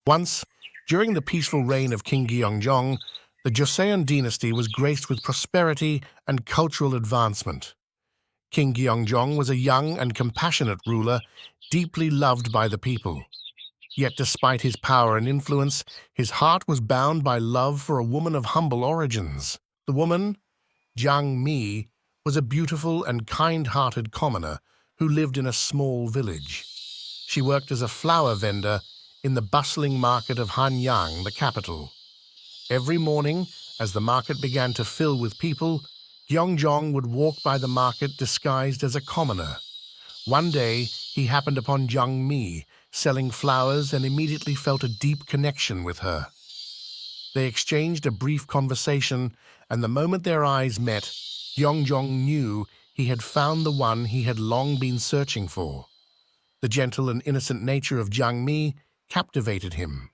Once, during the peaceful reign of King Gyeongjong, the Joseon Dynasty was graced with prosperity and cultural advancement. King Gyeongjong was a young and compassionate ruler, deeply loved by the people. Yet despite his power and influence, his heart was bound by love for a woman of humble origins. The woman, Jang Mi, was a beautiful and kind-hearted commoner who lived in a small village. She worked as a flower vendor in the bustling market of Hanyang, the capital. Every morning, as the market began to fill with people, Gyeongjong would walk by the market disguised as a commoner. One day, he happened upon Jang Mi, selling flowers, and immediately felt a deep connection with her. They exchanged a brief conversation, and the moment their eyes met, Gyeongjong knew he had found the one he had long been searching for. The gentle and innocent nature of Jang Mi captivated him.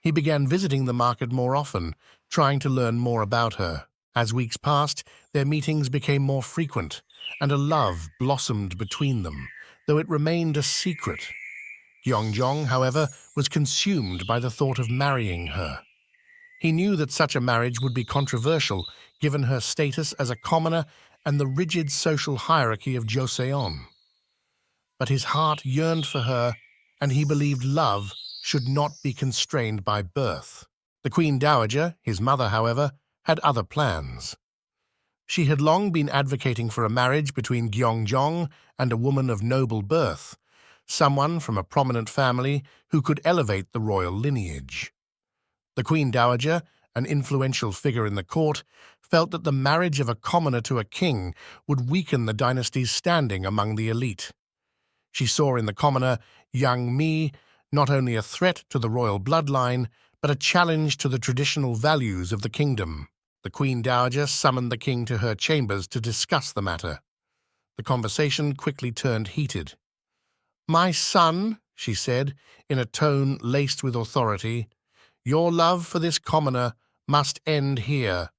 He began visiting the market more often, trying to learn more about her. As weeks passed, their meetings became more frequent, and a love blossomed between them, though it remained a secret. Gyeongjong, however, was consumed by the thought of marrying her. He knew that such a marriage would be controversial, given her status as a commoner and the rigid social hierarchy of Joseon. But his heart yearned for her, and he believed love should not be constrained by birth. The Queen Dowager, his mother, however, had other plans. She had long been advocating for a marriage between Gyeongjong and a woman of noble birth, someone from a prominent family who could elevate the royal lineage. The Queen Dowager, an influential figure in the court, felt that the marriage of a commoner to a king would weaken the dynasty's standing among the elite. She saw in the commoner, Jang Mi, not only a threat to the royal bloodline, but a challenge to the traditional values of the kingdom. The Queen Dowager summoned the king to her chambers to discuss the matter. The conversation quickly turned heated. "My son," she said, in a tone laced with authority, "your love for this commoner must end here.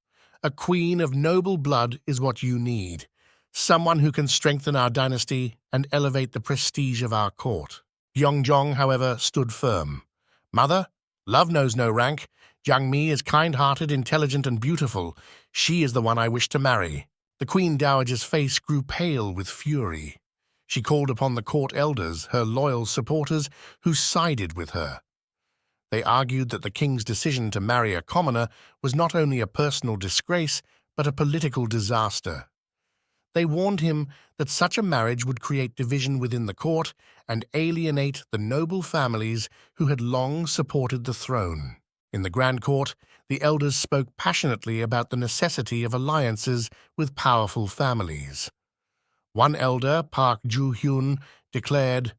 A queen of noble blood is what you need, someone who can strengthen our dynasty and elevate the prestige of our court." Gyeongjong, however, stood firm. "Mother, love knows no rank. Jang Mi is kind-hearted, intelligent, and beautiful. She is the one I wish to marry." The Queen Dowager's face grew pale with fury. She called upon the court elders, her loyal supporters, who sided with her. They argued that the king's decision to marry a commoner was not only a personal disgrace, but a political disaster. They warned him that such a marriage would create division within the court and alienate the noble families who had long supported the throne. In the Grand Court, the elders spoke passionately about the necessity of alliances with powerful families. One elder, Park Ju-hyun, declared,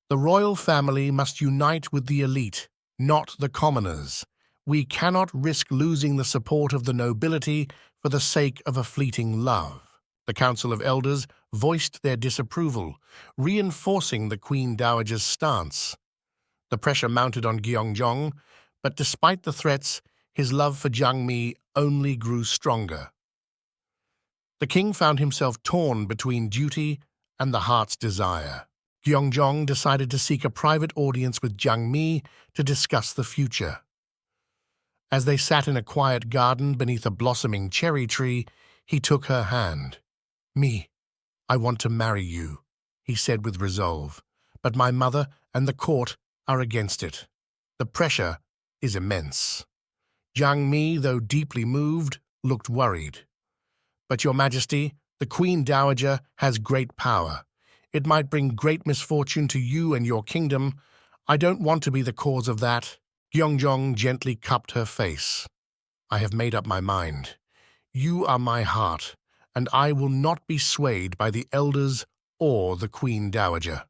"The royal family must unite with the elite, not the commoners. We cannot risk losing the support of the nobility for the sake of a fleeting love." The Council of Elders voiced their disapproval, reinforcing the Queen Dowager's stance. The pressure mounted on Gyeongjong, but despite the threats, his love for Jang Mi only grew stronger. The king found himself torn between duty and the heart's desire. Gyeongjong decided to seek a private audience with Jang Mi to discuss the future. As they sat in a quiet garden beneath a blossoming cherry tree, he took her hand. "Mi, I want to marry you," he said with resolve, "but my mother and the court are against it. The pressure is immense." Jang Mi, though deeply moved, looked worried. "But Your Majesty, the Queen Dowager has great power. It might bring great misfortune to you and your kingdom. I don't want to be the cause of that." Gyeongjong gently cupped her face. "I have made up my mind. You are my heart, and I will not be swayed by the elders or the Queen Dowager.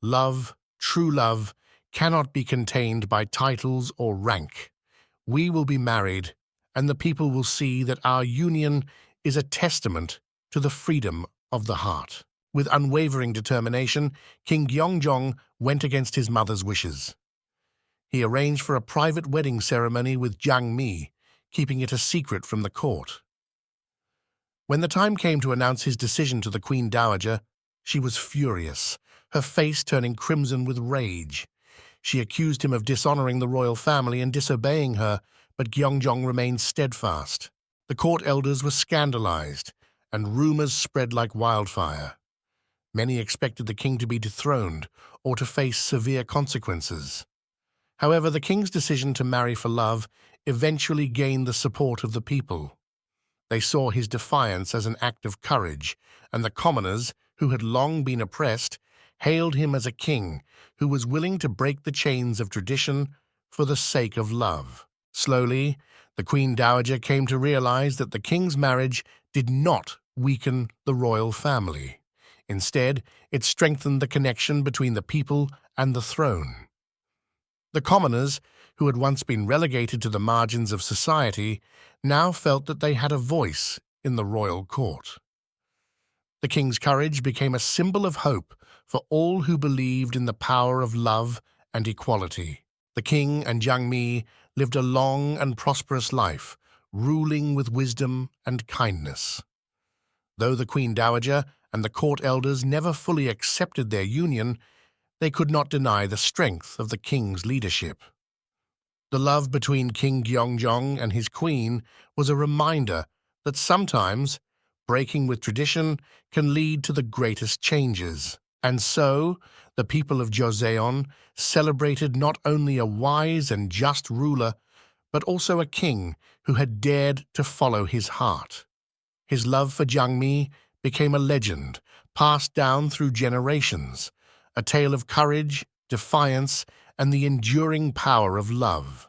Love, true love, cannot be contained by titles or rank. We will be married, and the people will see that our union is a testament to the freedom of the heart." With unwavering determination, King Gyeongjong went against his mother's wishes. He arranged for a private wedding ceremony with Jang Mi, keeping it a secret from the court. When the time came to announce his decision to the Queen Dowager, she was furious, her face turning crimson with rage. She accused him of dishonoring the royal family and disobeying her, but Gyeongjong remained steadfast. The court elders were scandalized, and rumors spread like wildfire. Many expected the king to be dethroned or to face severe consequences. However, the king's decision to marry for love eventually gained the support of the people. They saw his defiance as an act of courage, and the commoners, who had long been oppressed, hailed him as a king who was willing to break the chains of tradition for the sake of love. Slowly, the Queen Dowager came to realize that the king's marriage did not weaken the royal family. Instead, it strengthened the connection between the people and the throne. The commoners, who had once been relegated to the margins of society, now felt that they had a voice in the royal court. The king's courage became a symbol of hope for all who believed in the power of love and equality. The king and Jang Mi lived a long and prosperous life, ruling with wisdom and kindness. Though the Queen Dowager and the court elders never fully accepted their union, they could not deny the strength of the king's leadership. The love between King Gyeongjong and his queen was a reminder that sometimes breaking with tradition can lead to the greatest changes. And so, the people of Joseon celebrated not only a wise and just ruler, but also a king who had dared to follow his heart. His love for Jang Mi became a legend, passed down through generations, a tale of courage, defiance, and the enduring power of love.